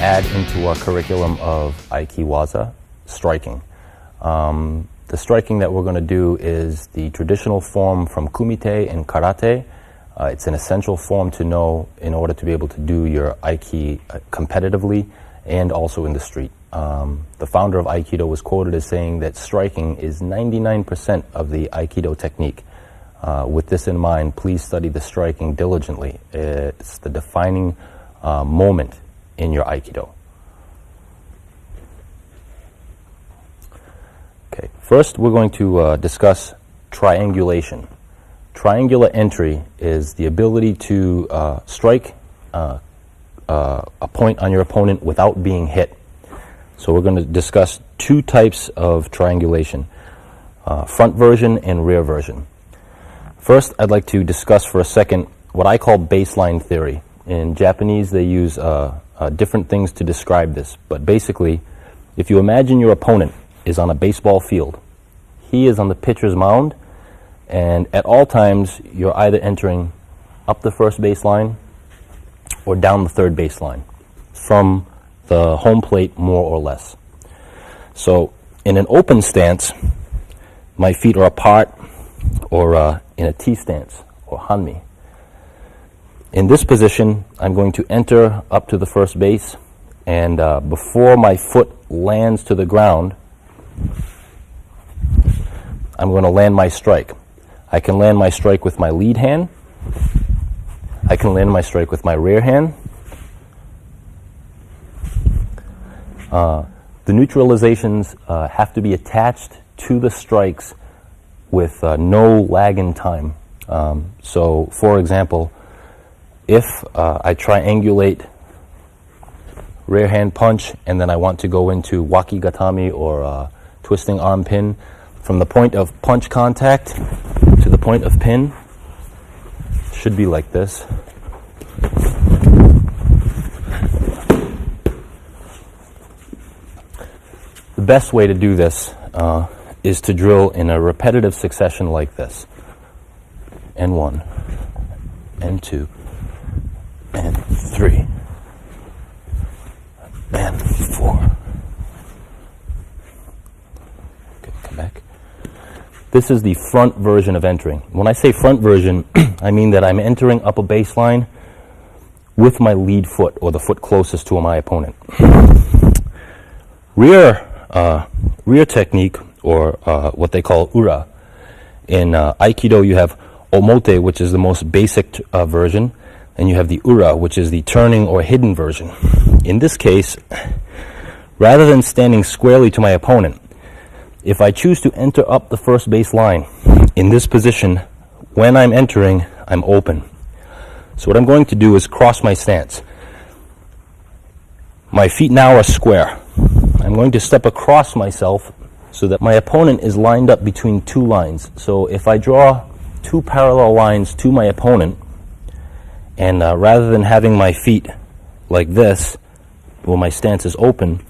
add into our curriculum of Aikiwaza, striking. The striking that we're going to do is the traditional form from Kumite and Karate. It's an essential form to know in order to be able to do your Aiki competitively and also in the street. The founder of Aikido was quoted as saying that striking is 99% of the Aikido technique. With this in mind, please study the striking diligently. It's the defining moment in your Aikido. Okay, first we're going to discuss triangulation. Triangular entry is the ability to strike a point on your opponent without being hit. So we're going to discuss two types of triangulation, front version and rear version. First, I'd like to discuss for a second what I call baseline theory. In Japanese, they use different things to describe this, but basically, if you imagine your opponent is on a baseball field, he is on the pitcher's mound, and at all times, you're either entering up the first baseline or down the third baseline from the home plate, more or less. So in an open stance, my feet are apart, or in a T stance, or hanmi. In this position, I'm going to enter up to the first base, and before my foot lands to the ground, I'm going to land my strike. I can land my strike with my lead hand. I can land my strike with my rear hand. The neutralizations have to be attached to the strikes with no lag in time. So, for example, if I triangulate rear hand punch and then I want to go into wakigatami or twisting arm pin, from the point of punch contact to the point of pin should be like this. The best way to do this is to drill in a repetitive succession like this. N1, N2, N3, N4. Okay, come back. This is the front version of entering. When I say front version, I mean that I'm entering up a baseline with my lead foot, or the foot closest to my opponent. Rear technique, or what they call ura. In Aikido, you have omote, which is the most basic version, and you have the ura, which is the turning or hidden version. In this case, rather than standing squarely to my opponent, if I choose to enter up the first base line in this position, when I'm entering, I'm open. So what I'm going to do is cross my stance. My feet now are square. I'm going to step across myself so that my opponent is lined up between two lines. So if I draw two parallel lines to my opponent, and rather than having my feet like this, where my stance is open,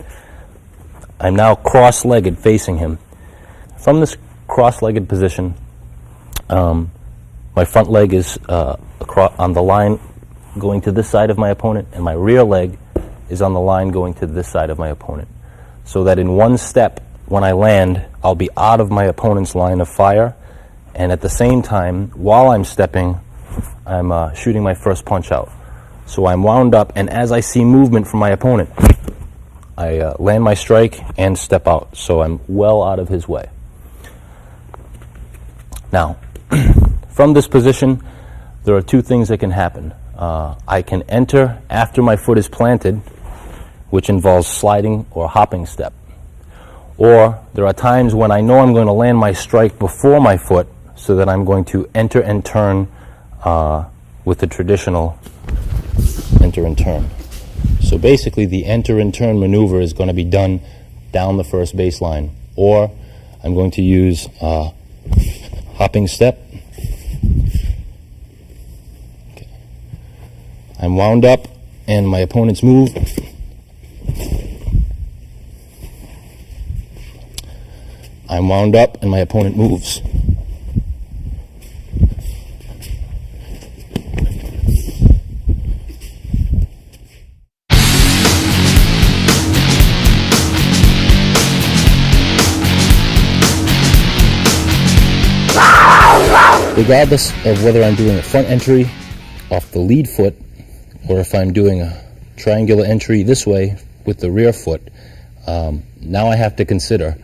I'm now cross-legged facing him. From this cross-legged position, my front leg is on the line going to this side of my opponent, and my rear leg is on the line going to this side of my opponent. So that in one step, when I land, I'll be out of my opponent's line of fire, and at the same time, while I'm stepping, I'm shooting my first punch out. So I'm wound up, and as I see movement from my opponent, I land my strike and step out, so I'm well out of his way. Now, from this position, there are two things that can happen. I can enter after my foot is planted, which involves sliding or hopping step. Or there are times when I know I'm going to land my strike before my foot, so that I'm going to enter and turn with the traditional enter and turn. So basically the enter and turn maneuver is going to be done down the first baseline, or I'm going to use hopping step. Okay. I'm wound up and my opponent's move. I'm wound up and my opponent moves. Regardless of whether I'm doing a front entry off the lead foot or if I'm doing a triangular entry this way with the rear foot, now I have to consider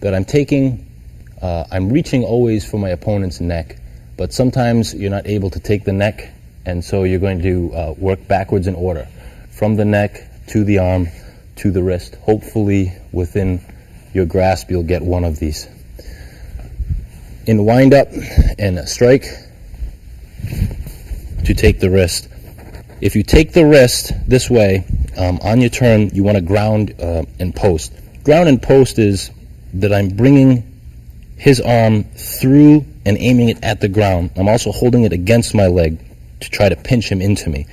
that I'm reaching always for my opponent's neck, but sometimes you're not able to take the neck, and so you're going to work backwards in order, from the neck to the arm to the wrist. Hopefully within your grasp you'll get one of these. In wind up and a strike, to take the wrist. If you take the wrist this way, on your turn, you want to ground and post. Ground and post is that I'm bringing his arm through and aiming it at the ground. I'm also holding it against my leg to try to pinch him into me.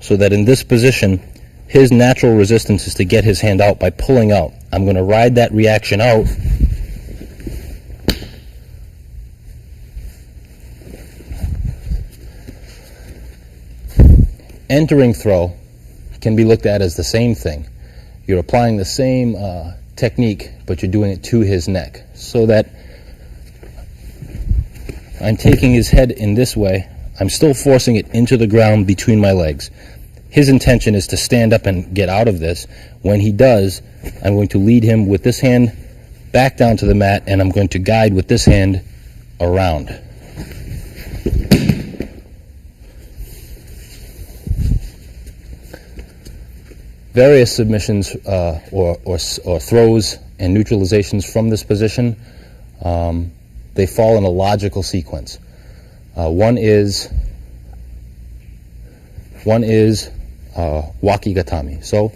So that in this position, his natural resistance is to get his hand out by pulling out. I'm going to ride that reaction out. Entering throw can be looked at as the same thing. You're applying the same technique, but you're doing it to his neck, so that I'm taking his head in this way. I'm still forcing it into the ground between my legs. His intention is to stand up and get out of this. When he does, I'm going to lead him with this hand back down to the mat, and I'm going to guide with this hand around. Various submissions or throws and neutralizations from this position, they fall in a logical sequence. One is wakigatami. So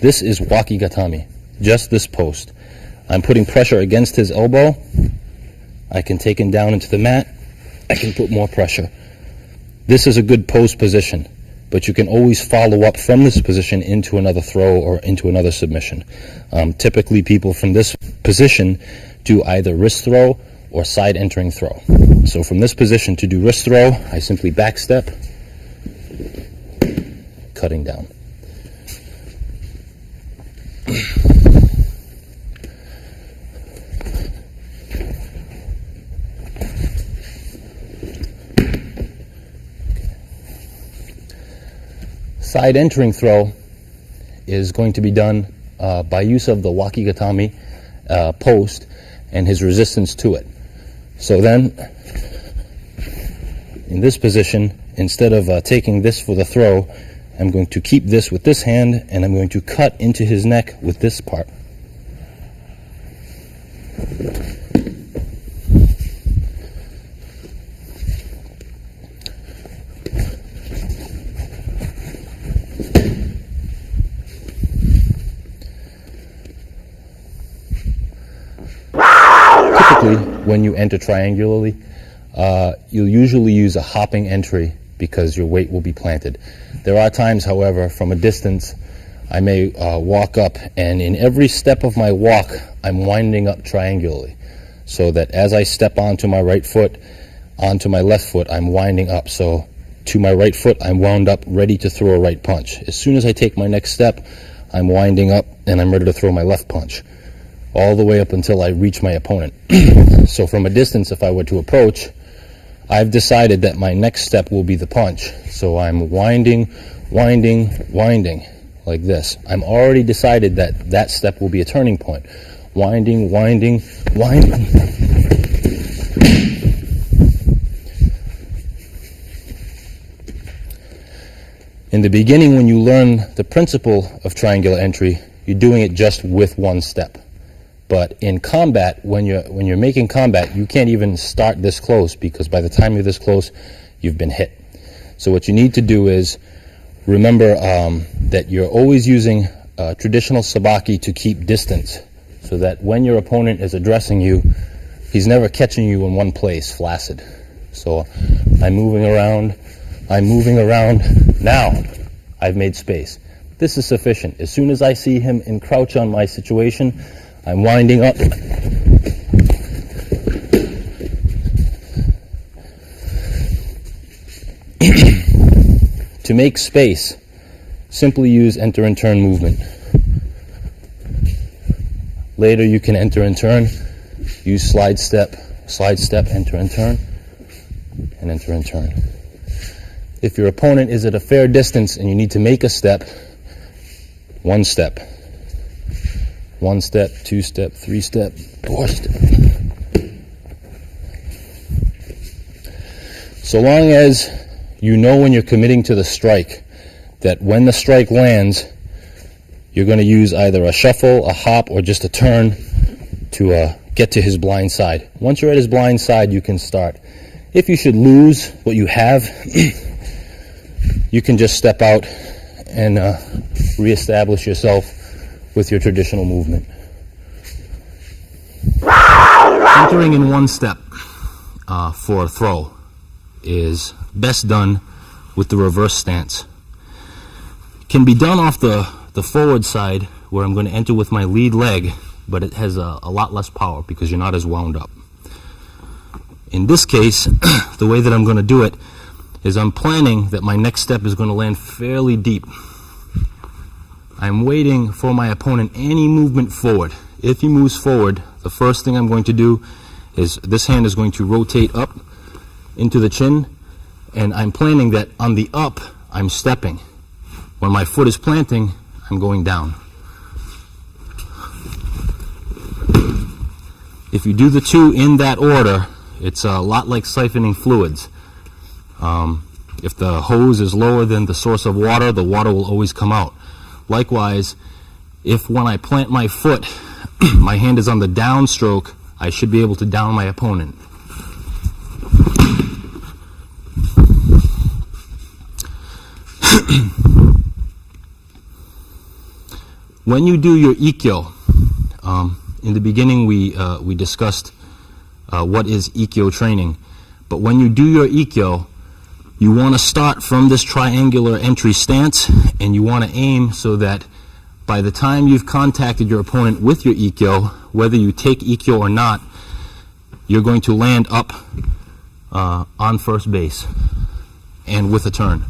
this is wakigatami, just this post. I'm putting pressure against his elbow. I can take him down into the mat. I can put more pressure. This is a good post position, but you can always follow up from this position into another throw or into another submission. Typically people from this position do either wrist throw or side entering throw. So from this position to do wrist throw, I simply back step, cutting down. Side entering throw is going to be done by use of the wakigatami post and his resistance to it. So then, in this position, instead of taking this for the throw, I'm going to keep this with this hand, and I'm going to cut into his neck with this part. When you enter triangularly, you'll usually use a hopping entry because your weight will be planted. There are times, however, from a distance, I may walk up, and in every step of my walk, I'm winding up triangularly, so that as I step onto my right foot, onto my left foot, I'm winding up. So to my right foot, I'm wound up, ready to throw a right punch. As soon as I take my next step, I'm winding up, and I'm ready to throw my left punch, all the way up until I reach my opponent. So from a distance, if I were to approach, I've decided that my next step will be the punch. So I'm winding, winding, winding, like this. I'm already decided that that step will be a turning point. Winding, winding, winding. In the beginning, when you learn the principle of triangular entry, you're doing it just with one step. But in combat, when you're making combat, you can't even start this close, because by the time you're this close, you've been hit. So what you need to do is remember that you're always using traditional sabaki to keep distance, so that when your opponent is addressing you, he's never catching you in one place, flaccid. So I'm moving around. Now I've made space. This is sufficient. As soon as I see him encroach on my situation, I'm winding up. To make space, simply use enter and turn movement. Later you can enter and turn, use slide step, slide step, enter and turn, and enter and turn. If your opponent is at a fair distance and you need to make a step, one step, 2 step, 3 step, 4 step. So long as you know when you're committing to the strike, that when the strike lands, you're going to use either a shuffle, a hop, or just a turn to get to his blind side. Once you're at his blind side, you can start. If you should lose what you have, you can just step out and reestablish yourself with your traditional movement. Entering in one step for a throw is best done with the reverse stance. It can be done off the forward side, where I'm going to enter with my lead leg, but it has a lot less power because you're not as wound up. In this case, the way that I'm going to do it is I'm planning that my next step is going to land fairly deep. I'm waiting for my opponent any movement forward. If he moves forward, the first thing I'm going to do is this hand is going to rotate up into the chin, and I'm planning that on the up, I'm stepping. When my foot is planting, I'm going down. If you do the two in that order, it's a lot like siphoning fluids. If the hose is lower than the source of water, the water will always come out. Likewise, if when I plant my foot, my hand is on the downstroke, I should be able to down my opponent. When you do your Ikkyo, in the beginning we discussed what is Ikkyo training, but when you do your Ikkyo, you want to start from this triangular entry stance, and you want to aim so that by the time you've contacted your opponent with your Ikkyo, whether you take Ikkyo or not, you're going to land up on first base and with a turn.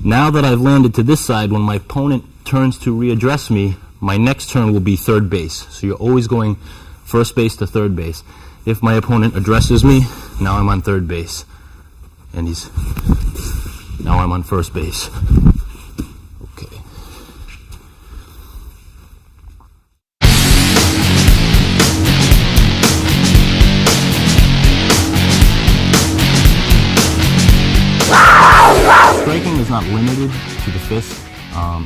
Now that I've landed to this side, when my opponent turns to readdress me, my next turn will be third base. So you're always going first base to third base. If my opponent addresses me, now I'm on third base. And now I'm on first base. Okay. Striking is not limited to the fist.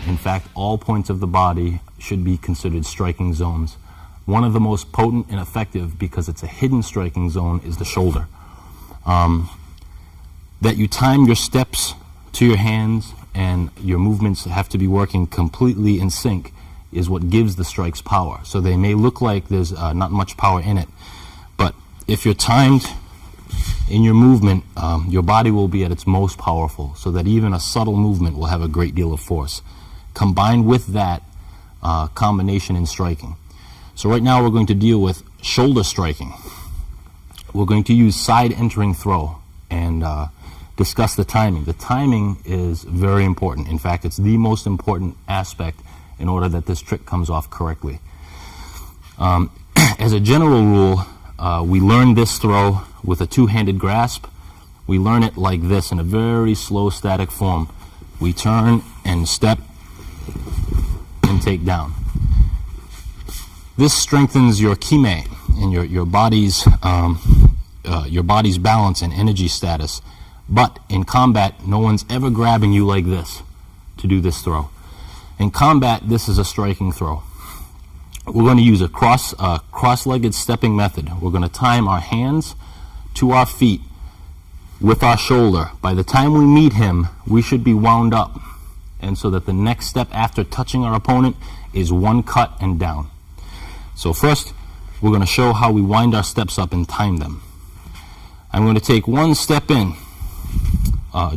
In fact, all points of the body should be considered striking zones. One of the most potent and effective, because it's a hidden striking zone, is the shoulder. That you time your steps to your hands and your movements have to be working completely in sync is what gives the strikes power. So they may look like there's not much power in it, but if you're timed in your movement, your body will be at its most powerful, so that even a subtle movement will have a great deal of force. Combined with that combination in striking. So right now we're going to deal with shoulder striking. We're going to use side entering throw and discuss the timing. The timing is very important. In fact, it's the most important aspect in order that this trick comes off correctly. As a general rule, we learn this throw with a two-handed grasp. We learn it like this in a very slow static form. We turn and step and take down. This strengthens your kime and your body's balance and energy status. But in combat, no one's ever grabbing you like this to do this throw. In combat, this is a striking throw. We're going to use a cross-legged stepping method. We're going to time our hands to our feet with our shoulder. By the time we meet him, we should be wound up, and so that the next step after touching our opponent is one cut and down. So first, we're going to show how we wind our steps up and time them. I'm going to take one step in,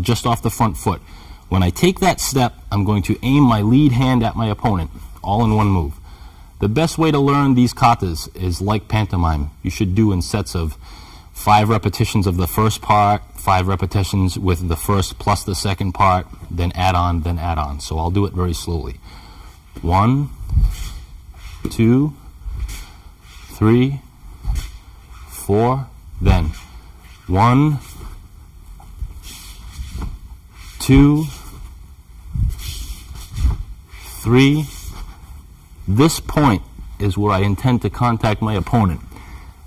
just off the front foot. When I take that step, I'm going to aim my lead hand at my opponent, all in one move. The best way to learn these katas is like pantomime. You should do in sets of 5 repetitions of the first part, 5 repetitions with the first plus the second part, then add on, then add on. So I'll do it very slowly. 1, 2, 3, 4, then 1, 2, 3. This point is where I intend to contact my opponent.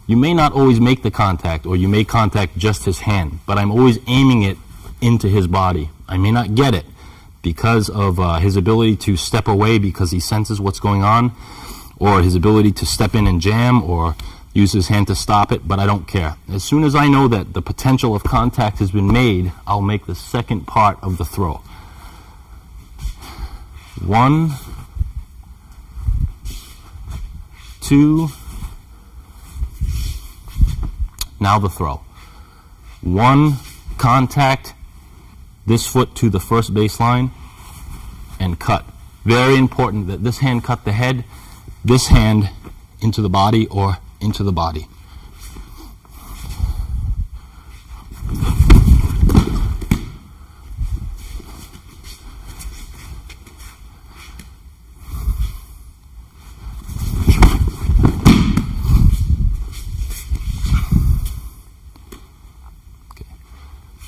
You may not always make the contact, or you may contact just his hand, but I'm always aiming it into his body. I may not get it because of his ability to step away because he senses what's going on, or his ability to step in and jam, or use his hand to stop it, but I don't care. As soon as I know that the potential of contact has been made, I'll make the second part of the throw. 1, 2, now the throw. 1, contact, this foot to the first baseline, and cut. Very important that this hand cut the head, this hand into the body or into the body.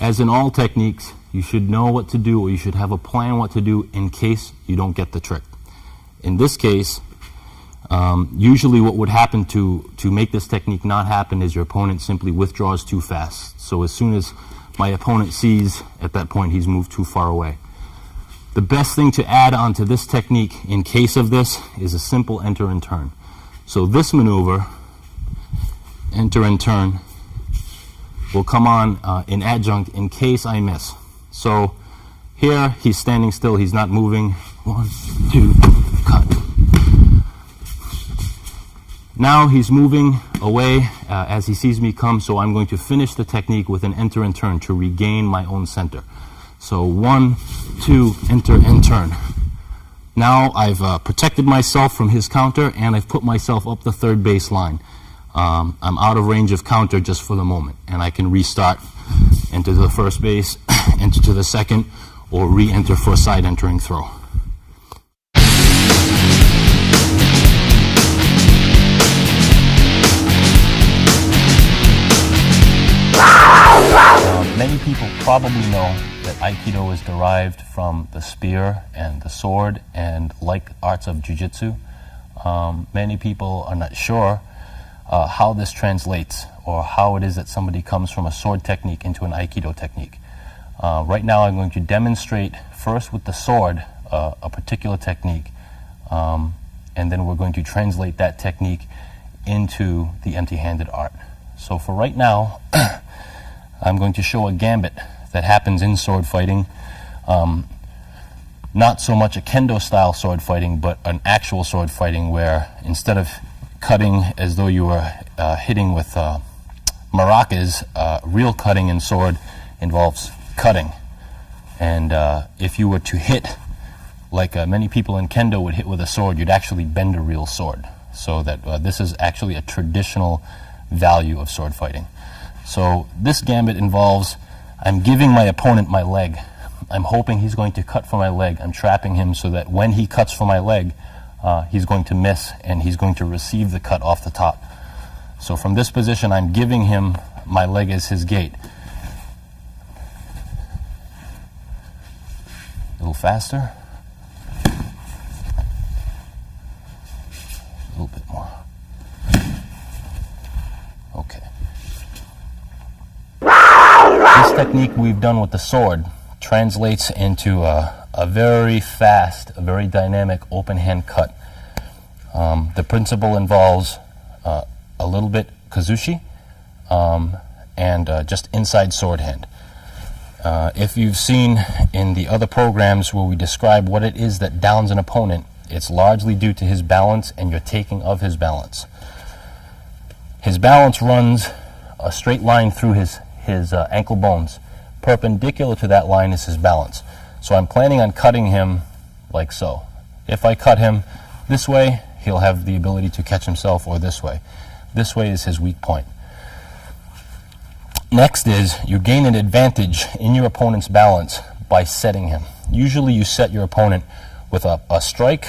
As in all techniques, you should know what to do, or you should have a plan what to do in case you don't get the trick. In this case, usually what would happen to make this technique not happen is your opponent simply withdraws too fast. So as soon as my opponent sees at that point he's moved too far away. The best thing to add onto this technique in case of this is a simple enter and turn. So this maneuver, enter and turn, will come on in adjunct in case I miss. So here he's standing still, he's not moving. 1, 2, cut. Now he's moving away as he sees me come, so I'm going to finish the technique with an enter and turn to regain my own center. So 1, 2, enter and turn. Now I've protected myself from his counter, and I've put myself up the third baseline. I'm out of range of counter just for the moment, and I can restart, enter the first base, enter to the second, or re-enter for a side entering throw. Many people probably know that Aikido is derived from the spear and the sword and like arts of Jiu-Jitsu. Many people are not sure how this translates, or how it is that somebody comes from a sword technique into an Aikido technique. Right now I'm going to demonstrate first with the sword a particular technique, and then we're going to translate that technique into the empty-handed art. So for right now, I'm going to show a gambit that happens in sword fighting. Not so much a kendo style sword fighting, but an actual sword fighting where instead of cutting as though you were hitting with maracas, real cutting in sword involves cutting. And if you were to hit like many people in kendo would hit with a sword, you'd actually bend a real sword. So that this is actually a traditional value of sword fighting. So this gambit involves, I'm giving my opponent my leg. I'm hoping he's going to cut for my leg. I'm trapping him so that when he cuts for my leg, he's going to miss and he's going to receive the cut off the top. So from this position, I'm giving him my leg as his gate. A little faster. A little bit more. Okay. This technique we've done with the sword translates into a very fast, a very dynamic open hand cut. The principle involves a little bit kazushi and just inside sword hand. If you've seen in the other programs where we describe what it is that downs an opponent, it's largely due to his balance and your taking of his balance. His balance runs a straight line through his ankle bones. Perpendicular to that line is his balance. So I'm planning on cutting him like so. If I cut him this way, he'll have the ability to catch himself, or this way. This way is his weak point. Next is you gain an advantage in your opponent's balance by setting him. Usually you set your opponent with a strike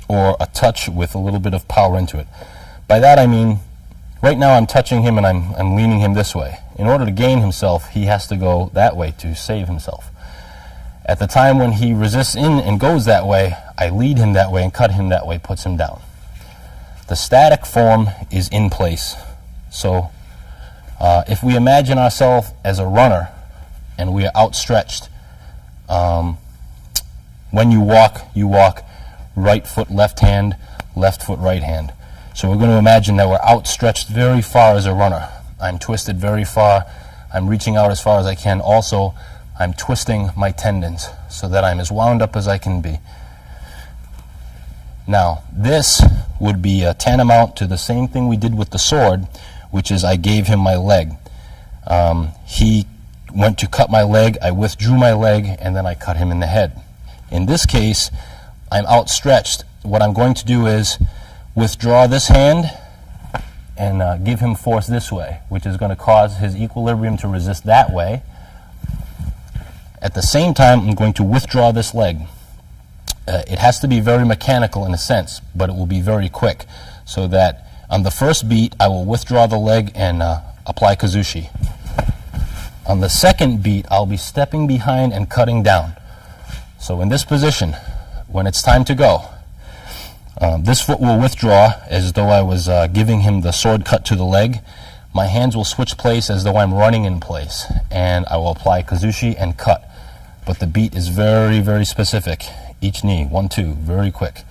or a touch with a little bit of power into it. By that I mean Right now I'm touching him and I'm leaning him this way. In order to gain himself, he has to go that way to save himself. At the time when he resists in and goes that way, I lead him that way and cut him that way, puts him down. The static form is in place. So if we imagine ourselves as a runner and we are outstretched, when you walk right foot, left hand, left foot, right hand. So we're going to imagine that we're outstretched very far as a runner. I'm twisted very far. I'm reaching out as far as I can. Also, I'm twisting my tendons so that I'm as wound up as I can be. Now, this would be tantamount to the same thing we did with the sword, which is I gave him my leg. He went to cut my leg, I withdrew my leg, and then I cut him in the head. In this case, I'm outstretched. What I'm going to do is withdraw this hand and give him force this way, which is going to cause his equilibrium to resist that way. At the same time, I'm going to withdraw this leg. It has to be very mechanical in a sense, but it will be very quick, so that on the first beat, I will withdraw the leg and apply kazushi. On the second beat, I'll be stepping behind and cutting down. So in this position, when it's time to go, this foot will withdraw as though I was giving him the sword cut to the leg. My hands will switch place as though I'm running in place, and I will apply kazushi and cut. But the beat is very, very specific. Each knee, 1, 2, very quick.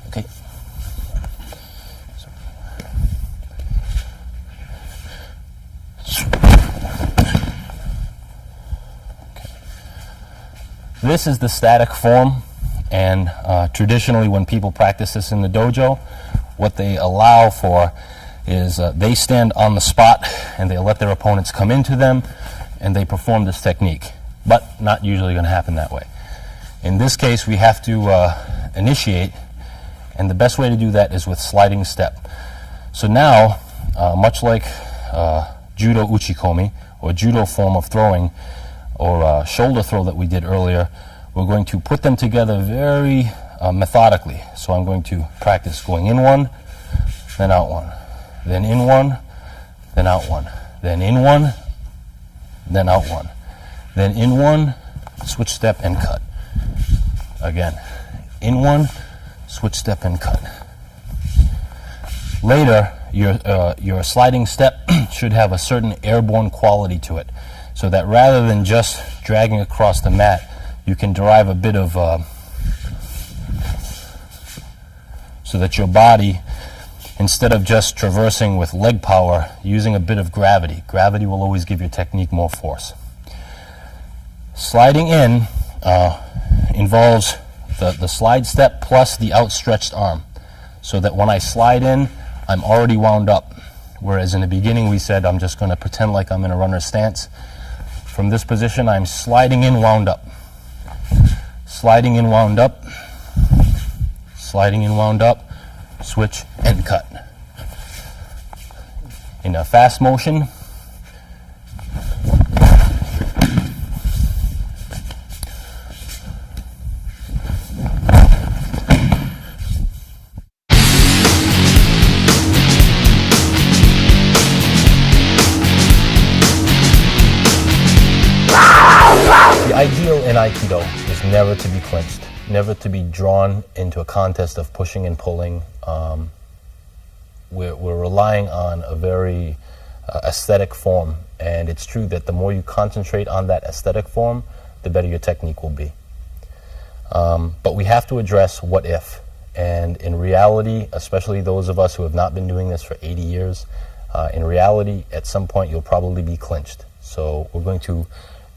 Okay. This is the static form, and traditionally when people practice this in the dojo, what they allow for is they stand on the spot and they let their opponents come into them and they perform this technique, but not usually going to happen that way. In this case, we have to initiate, and the best way to do that is with sliding step. So now, much like judo uchikomi, or judo form of throwing, or shoulder throw that we did earlier, we're going to put them together very methodically. So I'm going to practice going in one, then out one, then in one, then out one, then in one, then out one, then in one, switch step and cut. Again, in one, switch step and cut. Later, your sliding step should have a certain airborne quality to it, so that rather than just dragging across the mat, you can derive a bit of, so that your body, instead of just traversing with leg power, using a bit of gravity. Gravity will always give your technique more force. Sliding in involves the slide step plus the outstretched arm, so that when I slide in, I'm already wound up. Whereas in the beginning we said I'm just going to pretend like I'm in a runner's stance. From this position, I'm sliding in, wound up. Sliding in, wound up. Sliding in, wound up. Switch and cut. In a fast motion, the ideal in Aikido is never to be clinched, never to be drawn into a contest of pushing and pulling. We're relying on a very aesthetic form, and it's true that the more you concentrate on that aesthetic form, the better your technique will be. But we have to address what if, and in reality, especially those of us who have not been doing this for 80 years, in reality, at some point you'll probably be clinched. So we're going to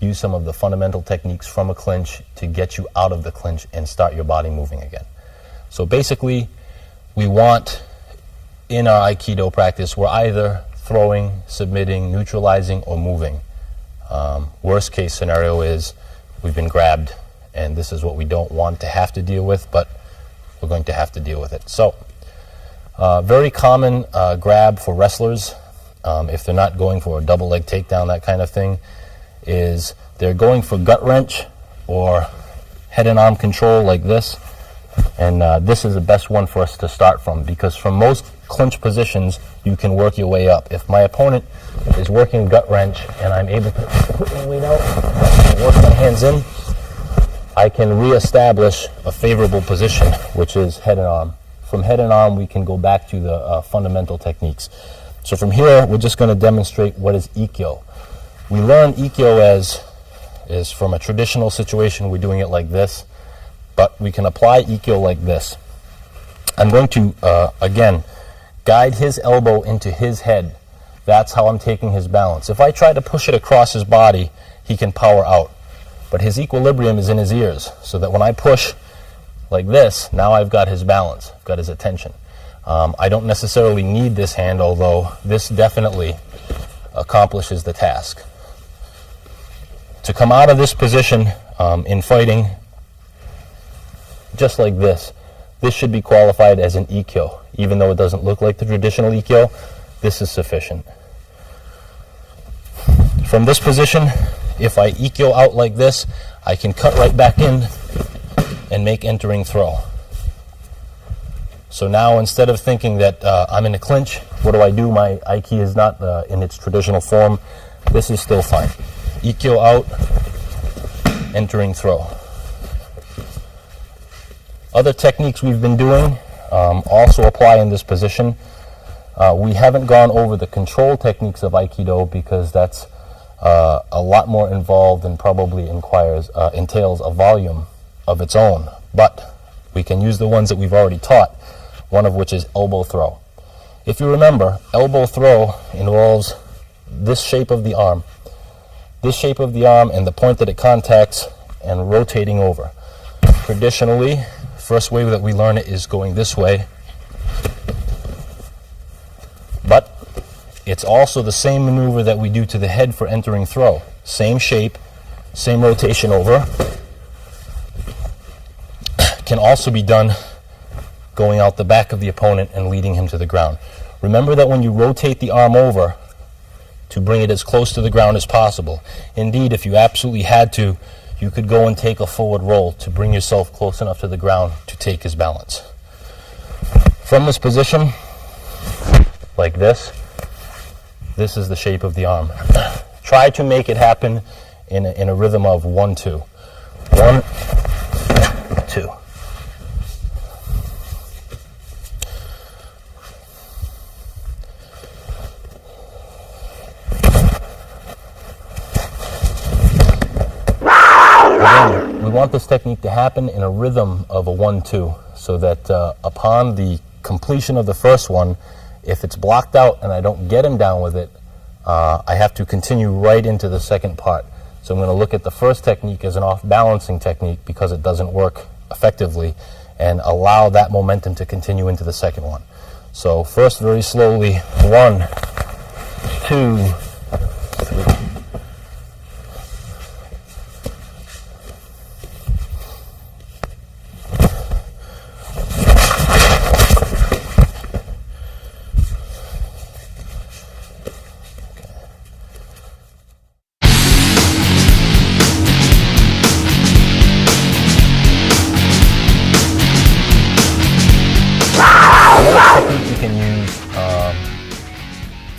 use some of the fundamental techniques from a clinch to get you out of the clinch and start your body moving again. So basically, we want, in our Aikido practice, we're either throwing, submitting, neutralizing, or moving. Worst case scenario is we've been grabbed, and this is what we don't want to have to deal with, but we're going to have to deal with it. So, very common grab for wrestlers, if they're not going for a double leg takedown, that kind of thing, is they're going for gut wrench or head and arm control like this. And this is the best one for us to start from, because from most clinch positions, you can work your way up. If my opponent is working gut wrench and I'm able to put my weight out and work my hands in, I can reestablish a favorable position, which is head and arm. From head and arm, we can go back to the fundamental techniques. So from here, we're just going to demonstrate what is Ikkyo. We learn Ikkyo as from a traditional situation, we're doing it like this, but we can apply Ikkyo like this. I'm going to, again, guide his elbow into his head. That's how I'm taking his balance. If I try to push it across his body, he can power out. But his equilibrium is in his ears, so that when I push like this, now I've got his balance, I've got his attention. I don't necessarily need this hand, although this definitely accomplishes the task. To come out of this position in fighting, just like this should be qualified as an Ikkyo. Even though it doesn't look like the traditional Ikkyo, this is sufficient. From this position, if I Ikkyo out like this, I can cut right back in and make entering throw. So now, instead of thinking that I'm in a clinch, what do? My Aiki is not in its traditional form. This is still fine. Ikkyo out, entering throw. Other techniques we've been doing also apply in this position. We haven't gone over the control techniques of Aikido because that's a lot more involved and probably entails a volume of its own. But we can use the ones that we've already taught, one of which is elbow throw. If you remember, elbow throw involves this shape of the arm. This shape of the arm and the point that it contacts and rotating over. Traditionally, first way that we learn it is going this way. But it's also the same maneuver that we do to the head for entering throw. Same shape, same rotation over. Can also be done going out the back of the opponent and leading him to the ground. Remember that when you rotate the arm over, to bring it as close to the ground as possible. Indeed, if you absolutely had to, you could go and take a forward roll to bring yourself close enough to the ground to take his balance. From this position, like this is the shape of the arm. Try to make it happen in a rhythm of 1-2. 1, 2. Again, we want this technique to happen in a rhythm of a 1-2, so that upon the completion of the first one, if it's blocked out and I don't get him down with it, I have to continue right into the second part. So I'm going to look at the first technique as an off-balancing technique because it doesn't work effectively, and allow that momentum to continue into the second one. So first, very slowly, 1, 2, 3.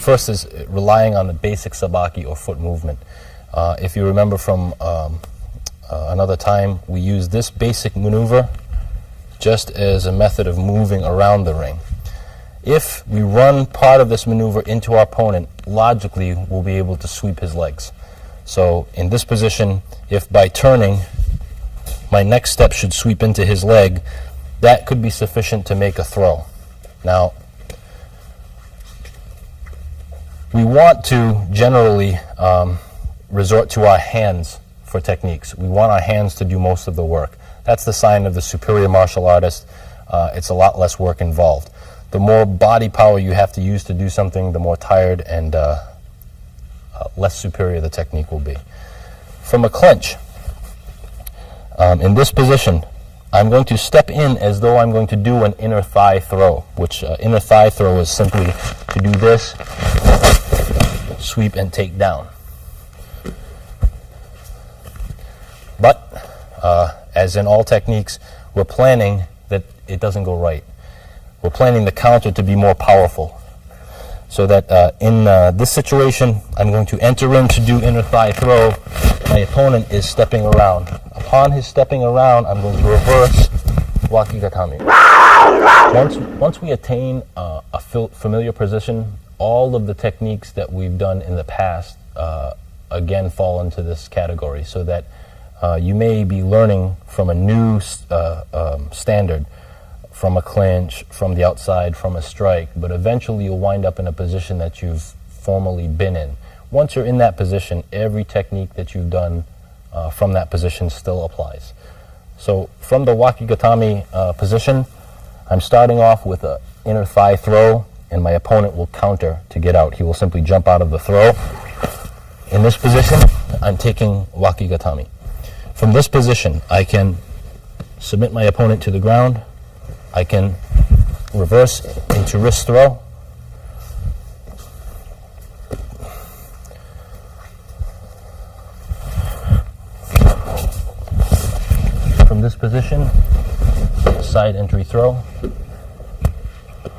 First is relying on the basic sabaki or foot movement. If you remember from another time, we use this basic maneuver just as a method of moving around the ring. If we run part of this maneuver into our opponent, logically we'll be able to sweep his legs. So in this position, if by turning my next step should sweep into his leg, that could be sufficient to make a throw. Now, we want to generally resort to our hands for techniques. We want our hands to do most of the work. That's the sign of the superior martial artist. It's a lot less work involved. The more body power you have to use to do something, the more tired and less superior the technique will be. From a clinch, in this position, I'm going to step in as though I'm going to do an inner thigh throw, which inner thigh throw is simply to do this, sweep and take down. But, as in all techniques, we're planning that it doesn't go right. We're planning the counter to be more powerful. So that in this situation, I'm going to enter in to do inner thigh throw. My opponent is stepping around. Upon his stepping around, I'm going to reverse wakigatame. Once we attain a familiar position, all of the techniques that we've done in the past again fall into this category, so that you may be learning from a new standard, from a clinch, from the outside, from a strike, but eventually you'll wind up in a position that you've formerly been in. Once you're in that position, every technique that you've done from that position still applies. So from the wakigatame position, I'm starting off with an inner thigh throw, and my opponent will counter to get out. He will simply jump out of the throw. In this position, I'm taking wakigatame. From this position, I can submit my opponent to the ground. I can reverse into wrist throw. From this position, side entry throw.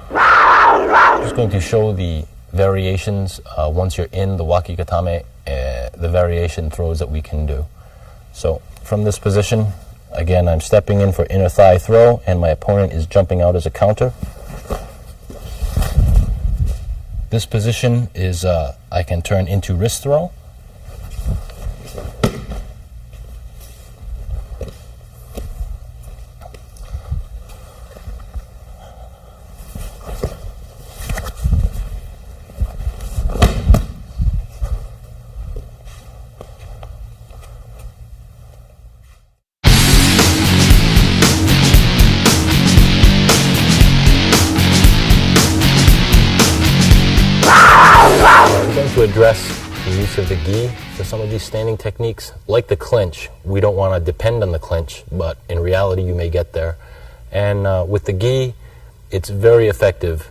I'm just going to show the variations once you're in the wakigatame, the variation throws that we can do. So from this position, again, I'm stepping in for inner thigh throw, and my opponent is jumping out as a counter. This position is, I can turn into wrist throw. To address the use of the gi for some of these standing techniques. Like the clinch, we don't want to depend on the clinch, but in reality you may get there. And with the gi, it's very effective.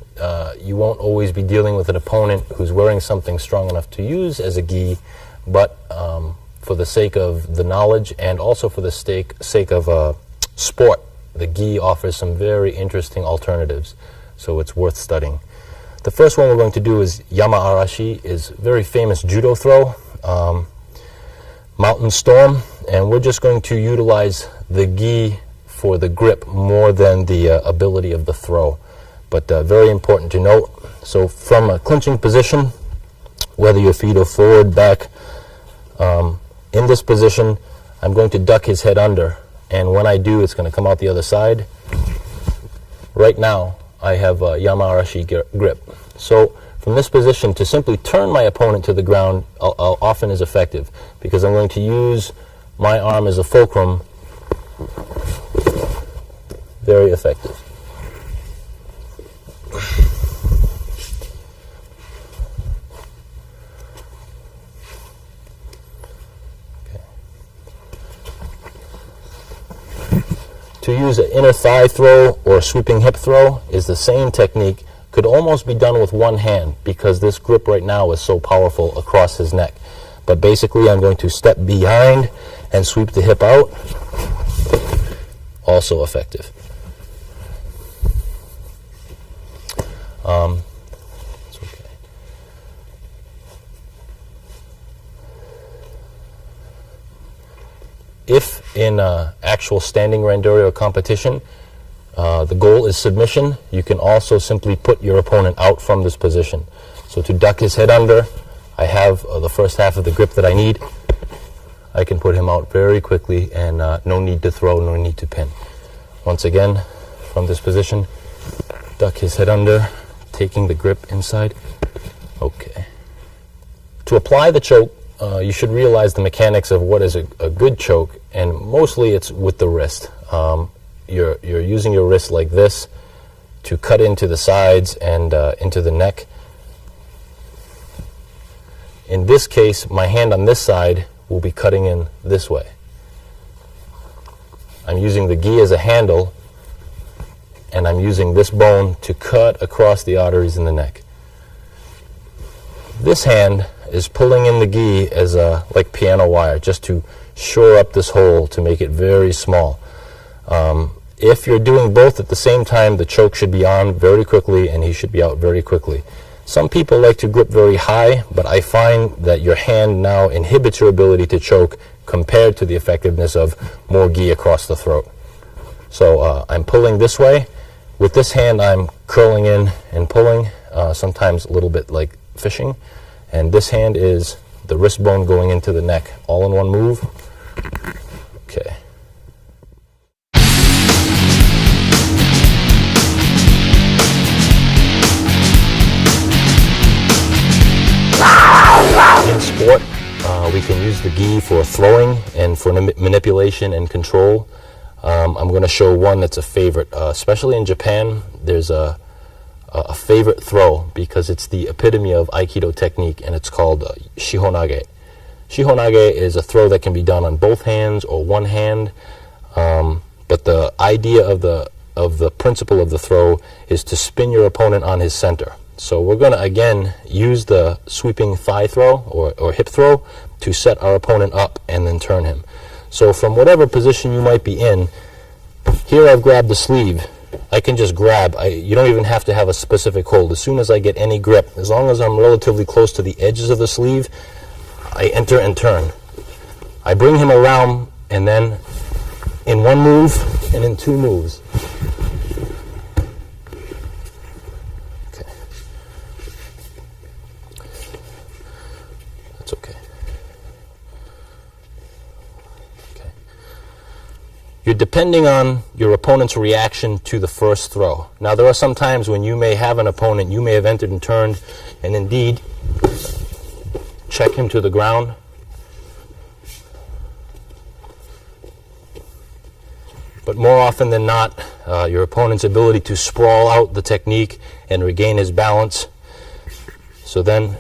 You won't always be dealing with an opponent who's wearing something strong enough to use as a gi, but for the sake of the knowledge and also for the sake of sport, the gi offers some very interesting alternatives, so it's worth studying. The first one we're going to do is Yama Arashi, is a very famous judo throw, Mountain Storm, and we're just going to utilize the gi for the grip more than the ability of the throw. But very important to note, so from a clinching position, whether your feet are forward, back, in this position, I'm going to duck his head under, and when I do, it's going to come out the other side. Right now, I have a Yama Arashi grip. So from this position, to simply turn my opponent to the ground often is effective, because I'm going to use my arm as a fulcrum. Very effective. To use an inner thigh throw or sweeping hip throw is the same technique. Could almost be done with one hand because this grip right now is so powerful across his neck. But basically I'm going to step behind and sweep the hip out. Also effective. It's okay. If in actual standing randori or competition, the goal is submission, you can also simply put your opponent out from this position. So to duck his head under, I have the first half of the grip that I need. I can put him out very quickly, and no need to throw, no need to pin. Once again, from this position, duck his head under, taking the grip inside. Okay. To apply the choke, you should realize the mechanics of what is a good choke, and mostly it's with the wrist. You're using your wrist like this to cut into the sides and into the neck. In this case, my hand on this side will be cutting in this way. I'm using the gi as a handle, and I'm using this bone to cut across the arteries in the neck. This hand is pulling in the gi as like piano wire, just to shore up this hole to make it very small. If you're doing both at the same time, the choke should be on very quickly and he should be out very quickly. Some people like to grip very high, but I find that your hand now inhibits your ability to choke compared to the effectiveness of more gi across the throat. So I'm pulling this way. With this hand, I'm curling in and pulling, sometimes a little bit like fishing. And this hand is the wrist bone going into the neck, all in one move. Okay. In sport, we can use the gi for throwing and for manipulation and control. I'm going to show one that's a favorite. Especially in Japan, there's a favorite throw because it's the epitome of Aikido technique, and it's called shihonage. Shihonage is a throw that can be done on both hands or one hand, but the idea of the principle of the throw is to spin your opponent on his center. So we're going to, again, use the sweeping thigh throw or hip throw to set our opponent up and then turn him. So from whatever position you might be in, here I've grabbed the sleeve. I can just grab. You don't even have to have a specific hold. As soon as I get any grip, as long as I'm relatively close to the edges of the sleeve, I enter and turn. I bring him around, and then in one move and in two moves. Okay. You're depending on your opponent's reaction to the first throw. Now, there are some times when you may have an opponent, you may have entered and turned, and indeed check him to the ground. But more often than not, your opponent's ability to sprawl out the technique and regain his balance. So then,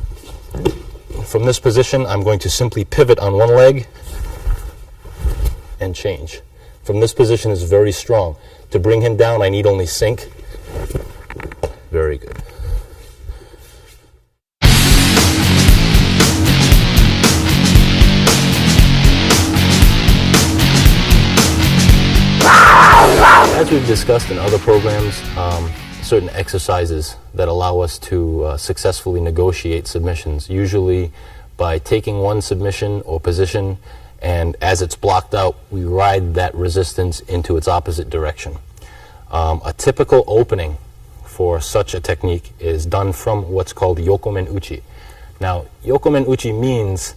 from this position, I'm going to simply pivot on one leg and change. From this position is very strong. To bring him down, I need only sink. Very good. As we've discussed in other programs, certain exercises that allow us to successfully negotiate submissions, usually by taking one submission or position, and as it's blocked out, we ride that resistance into its opposite direction. A typical opening for such a technique is done from what's called yokomen uchi. Now, yokomen uchi means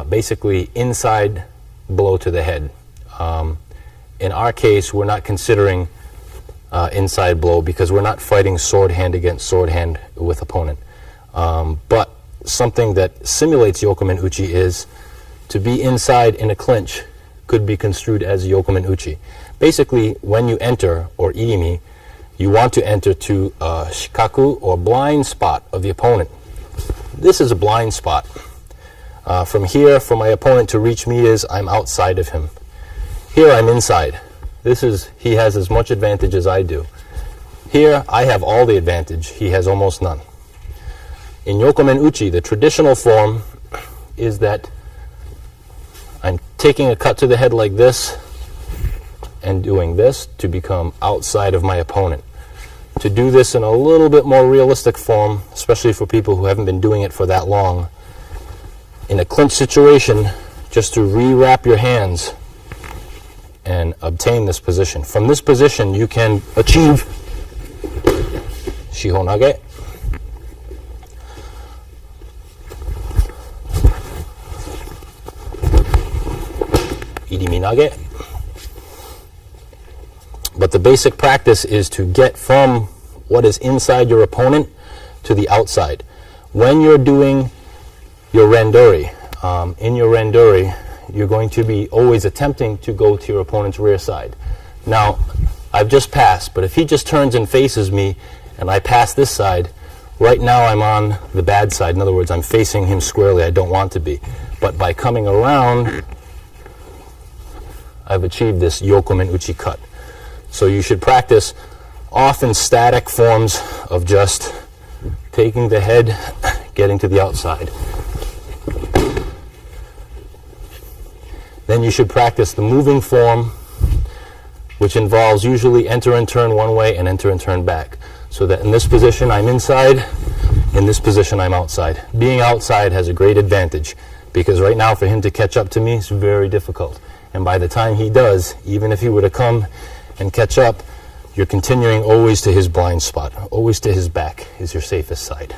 basically inside blow to the head. In our case, we're not considering inside blow because we're not fighting sword hand against sword hand with opponent. But something that simulates yokomen uchi is to be inside in a clinch could be construed as yokomen uchi. Basically, when you enter, or irimi, you want to enter to a shikaku, or blind spot of the opponent. This is a blind spot. From here, for my opponent to reach me is I'm outside of him. Here I'm inside. He has as much advantage as I do. Here I have all the advantage. He has almost none. In yokomen uchi, the traditional form is that I'm taking a cut to the head like this and doing this to become outside of my opponent. To do this in a little bit more realistic form, especially for people who haven't been doing it for that long, in a clinch situation, just to re-wrap your hands and obtain this position. From this position, you can achieve shihonage, iriminage. But the basic practice is to get from what is inside your opponent to the outside. When you're doing your randori, in your randori, you're going to be always attempting to go to your opponent's rear side. Now, I've just passed, but if he just turns and faces me and I pass this side, right now I'm on the bad side. In other words, I'm facing him squarely. I don't want to be. But by coming around, I've achieved this yokomen uchi cut. So you should practice often static forms of just taking the head, getting to the outside. Then you should practice the moving form which involves usually enter and turn one way and enter and turn back. So that in this position I'm inside, in this position I'm outside. Being outside has a great advantage, because right now for him to catch up to me is very difficult. And by the time he does, even if he were to come and catch up, you're continuing always to his blind spot, always to his back is your safest side.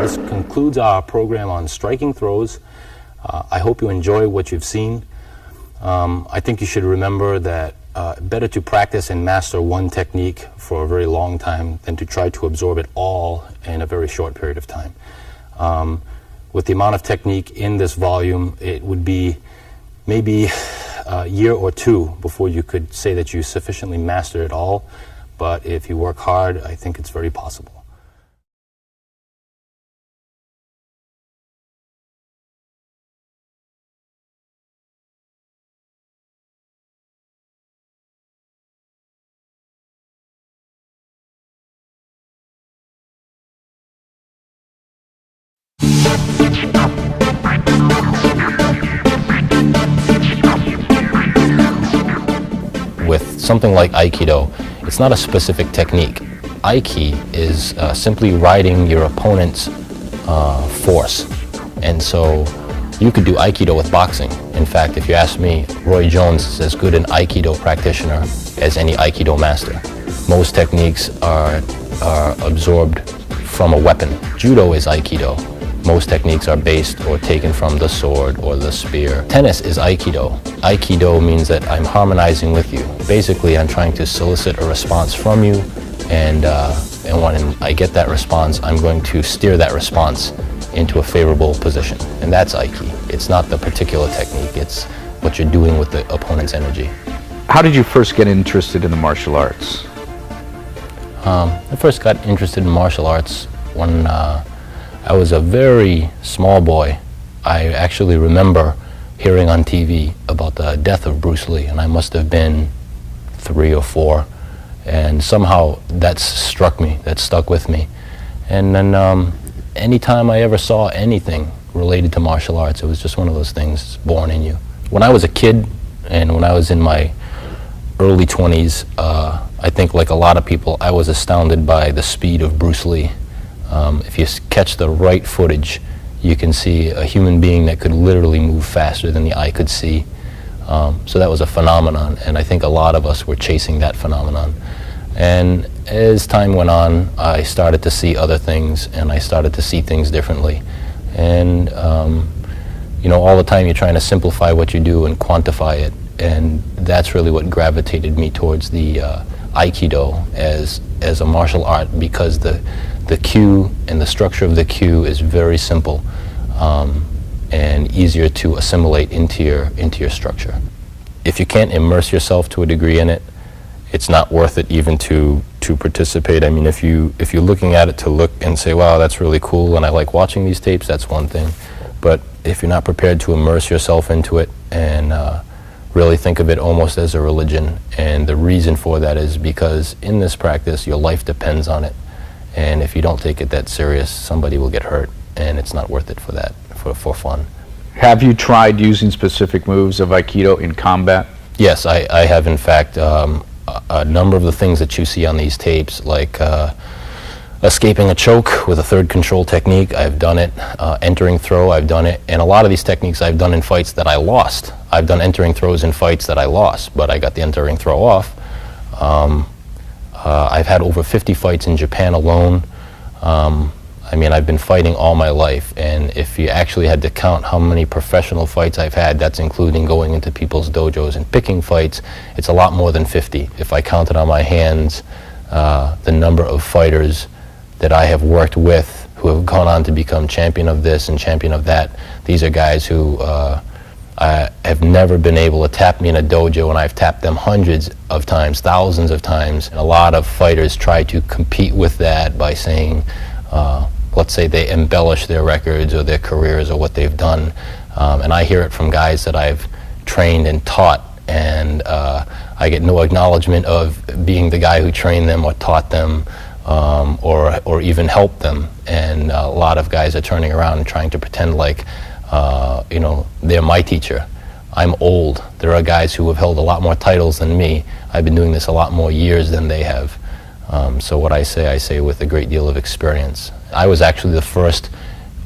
This concludes our program on striking throws. I hope you enjoy what you've seen. I think you should remember that better to practice and master one technique for a very long time than to try to absorb it all in a very short period of time. With the amount of technique in this volume, it would be maybe a year or two before you could say that you sufficiently mastered it all, but if you work hard, I think it's very possible. With something like Aikido, it's not a specific technique. Aiki is simply riding your opponent's force. And so you could do Aikido with boxing. In fact, if you ask me, Roy Jones is as good an Aikido practitioner as any Aikido master. Most techniques are absorbed from a weapon. Judo is Aikido. Most techniques are based or taken from the sword or the spear. Tennis is Aikido. Aikido means that I'm harmonizing with you. Basically, I'm trying to solicit a response from you, and when I get that response, I'm going to steer that response into a favorable position. And that's Aiki. It's not the particular technique, it's what you're doing with the opponent's energy. How did you first get interested in the martial arts? I first got interested in martial arts when I was a very small boy. I actually remember hearing on TV about the death of Bruce Lee, and I must have been 3 or 4, and somehow that struck me, that stuck with me. And then anytime I ever saw anything related to martial arts, it was just one of those things born in you. When I was a kid, and when I was in my early 20s, I think like a lot of people, I was astounded by the speed of Bruce Lee. If you catch the right footage, you can see a human being that could literally move faster than the eye could see. So that was a phenomenon, and I think a lot of us were chasing that phenomenon. And as time went on, I started to see other things, and I started to see things differently. And you know, all the time you're trying to simplify what you do and quantify it, and that's really what gravitated me towards the Aikido as a martial art, because the cue and the structure of the cue is very simple and easier to assimilate into your structure. If you can't immerse yourself to a degree in it, it's not worth it even to participate. I mean, if you're looking at it to look and say, wow, that's really cool and I like watching these tapes, that's one thing. But if you're not prepared to immerse yourself into it and really think of it almost as a religion, and the reason for that is because in this practice your life depends on it. And if you don't take it that serious, somebody will get hurt, and it's not worth it for that, for fun. Have you tried using specific moves of Aikido in combat? Yes, I have in fact. A number of the things that you see on these tapes, like escaping a choke with a third control technique, I've done it. Entering throw, I've done it. And a lot of these techniques I've done in fights that I lost. I've done entering throws in fights that I lost, but I got the entering throw off. I've had over 50 fights in Japan alone. I mean, I've been fighting all my life, and if you actually had to count how many professional fights I've had, that's including going into people's dojos and picking fights, it's a lot more than 50. If I counted on my hands the number of fighters that I have worked with who have gone on to become champion of this and champion of that, these are guys who have never been able to tap me in a dojo, and I've tapped them hundreds of times, thousands of times. And a lot of fighters try to compete with that by saying, let's say they embellish their records or their careers or what they've done. And I hear it from guys that I've trained and taught, and I get no acknowledgement of being the guy who trained them or taught them or even helped them. And a lot of guys are turning around and trying to pretend like you know, they're my teacher. I'm old. There are guys who have held a lot more titles than me. I've been doing this a lot more years than they have. So what I say with a great deal of experience. I was actually the first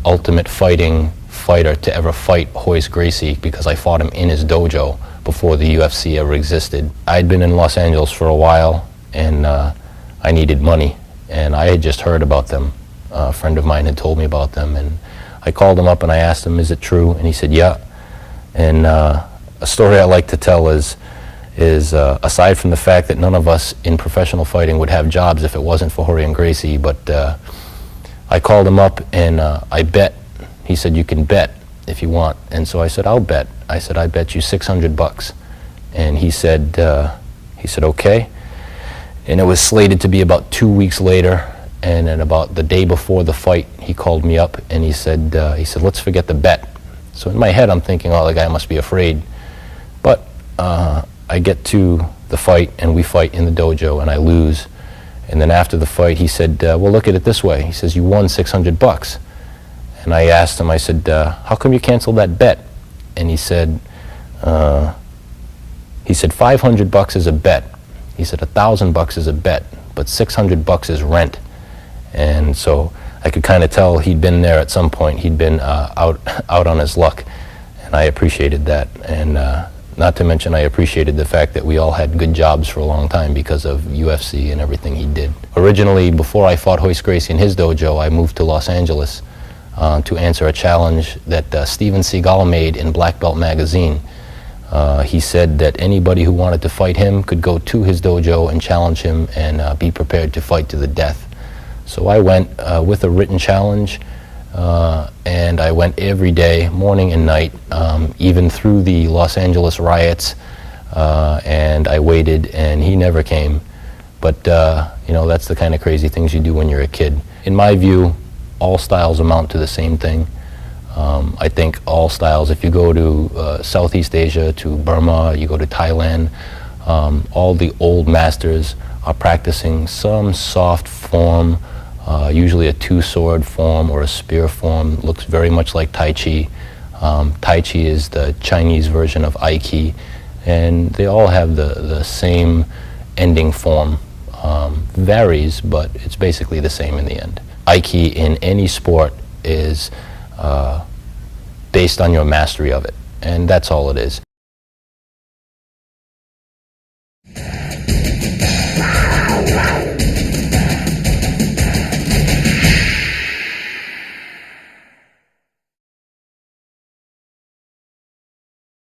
ultimate fighter to ever fight Royce Gracie, because I fought him in his dojo before the UFC ever existed. I'd been in Los Angeles for a while, and I needed money, and I had just heard about them. A friend of mine had told me about them, and I called him up and I asked him, is it true? And he said, yeah. And a story I like to tell is aside from the fact that none of us in professional fighting would have jobs if it wasn't for Royce Gracie, but I called him up and I bet. He said, you can bet if you want. And so I said, I'll bet. I said, I bet you $600. And he said, okay. And it was slated to be about 2 weeks later. And then about the day before the fight, he called me up and he said, let's forget the bet. So in my head, I'm thinking, oh, the guy must be afraid. But I get to the fight and we fight in the dojo and I lose. And then after the fight, he said, well, look at it this way. He says, you won $600. And I asked him, I said, how come you canceled that bet? And he said, $500 is a bet. He said, $1,000 is a bet, but $600 is rent. And so I could kind of tell he'd been there at some point. He'd been out on his luck, and I appreciated that. And not to mention, I appreciated the fact that we all had good jobs for a long time because of UFC and everything he did. Originally, before I fought Royce Gracie in his dojo, I moved to Los Angeles to answer a challenge that Steven Seagal made in Black Belt magazine. He said that anybody who wanted to fight him could go to his dojo and challenge him and be prepared to fight to the death. So I went with a written challenge, and I went every day, morning and night, even through the Los Angeles riots, and I waited, and he never came. But, you know, that's the kind of crazy things you do when you're a kid. In my view, all styles amount to the same thing. I think all styles, if you go to Southeast Asia, to Burma, you go to Thailand, all the old masters are practicing some soft form, usually a two-sword form or a spear form. Looks very much like Tai Chi. Tai Chi is the Chinese version of Aikido, and they all have the same ending form. Varies, but it's basically the same in the end. Aikido in any sport is based on your mastery of it, and that's all it is.